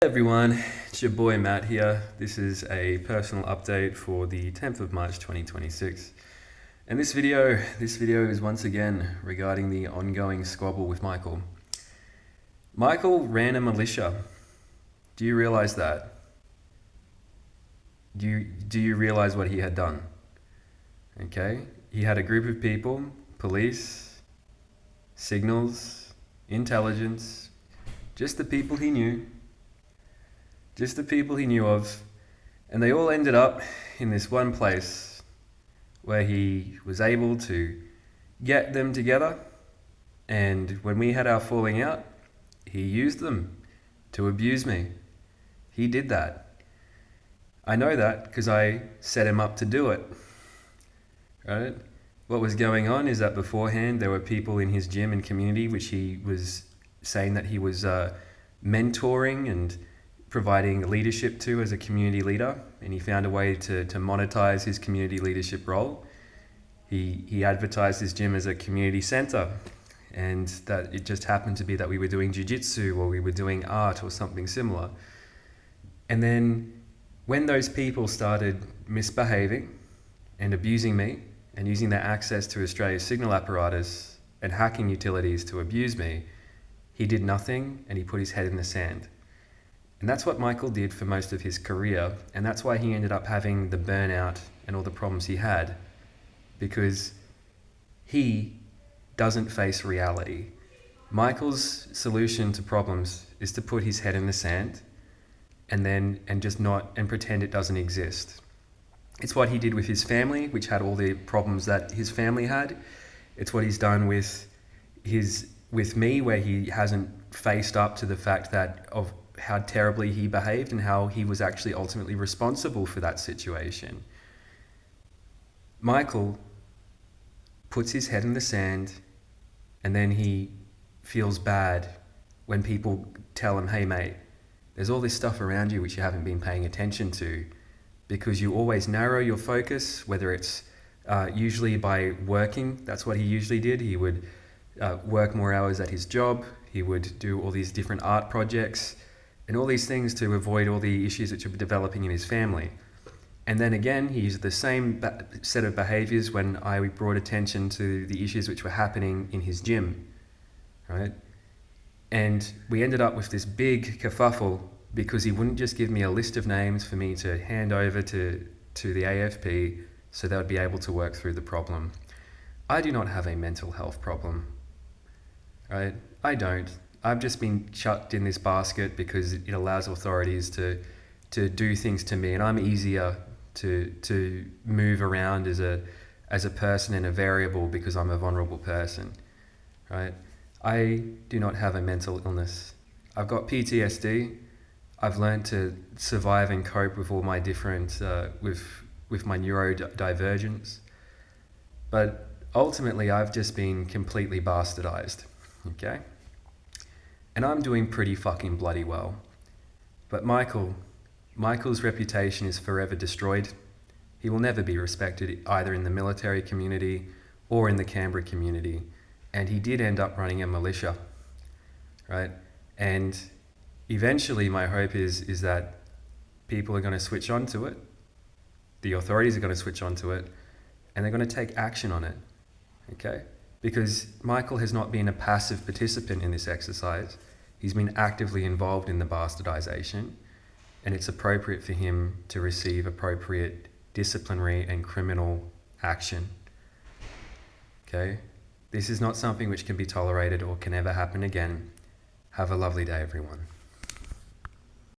Hey everyone, it's your boy Matt here. This is a personal update for the 10th of March 2026. And this video is once again regarding the ongoing squabble with Michael. Michael ran a militia. Do you realize that? Do you realize what he had done? Okay? He had a group of people, police, signals, intelligence, just the people he knew. Just the people he knew of, and they all ended up in this one place where he was able to get them together, and when we had our falling out, he used them to abuse me. He did that. I know that because I set him up to do it, right? What was going on is that beforehand there were people in his gym and community which he was saying that he was mentoring and providing leadership to as a community leader, and he found a way to monetize his community leadership role. He advertised his gym as a community center, and that it just happened to be that we were doing jiu-jitsu or we were doing art or something similar. And then when those people started misbehaving and abusing me and using their access to Australia's signal apparatus and hacking utilities to abuse me, he did nothing and he put his head in the sand. And that's what Michael did for most of his career, and that's why he ended up having the burnout and all the problems he had, because he doesn't face reality. Michael's solution to problems is to put his head in the sand and just not pretend it doesn't exist. It's what he did with his family, which had all the problems that his family had. It's what he's done with me, where he hasn't faced up to the fact that of how terribly he behaved and how he was actually ultimately responsible for that situation. Michael puts his head in the sand, and then he feels bad when people tell him, hey mate, there's all this stuff around you which you haven't been paying attention to, because you always narrow your focus, whether it's usually by working. That's what he usually did. He would work more hours at his job. He would do all these different art projects and all these things to avoid all the issues which are developing in his family. And then again, he used the same set of behaviors when I brought attention to the issues which were happening in his gym, right? And we ended up with this big kerfuffle because he wouldn't just give me a list of names for me to hand over to the AFP so they would be able to work through the problem. I do not have a mental health problem, right? I don't. I've just been chucked in this basket because it allows authorities to do things to me, and I'm easier to move around as a person and a variable because I'm a vulnerable person, right? I do not have a mental illness. I've got PTSD. I've learned to survive and cope with all my different with my neurodivergence, but ultimately I've just been completely bastardized. Okay? And I'm doing pretty fucking bloody well. But Michael's reputation is forever destroyed. He will never be respected either in the military community or in the Canberra community. And he did end up running a militia, right? And eventually my hope is that people are going to switch onto it. The authorities are going to switch onto it, and they're going to take action on it, okay? Because Michael has not been a passive participant in this exercise. He's been actively involved in the bastardization, and it's appropriate for him to receive appropriate disciplinary and criminal action. Okay? This is not something which can be tolerated or can ever happen again. Have a lovely day, everyone.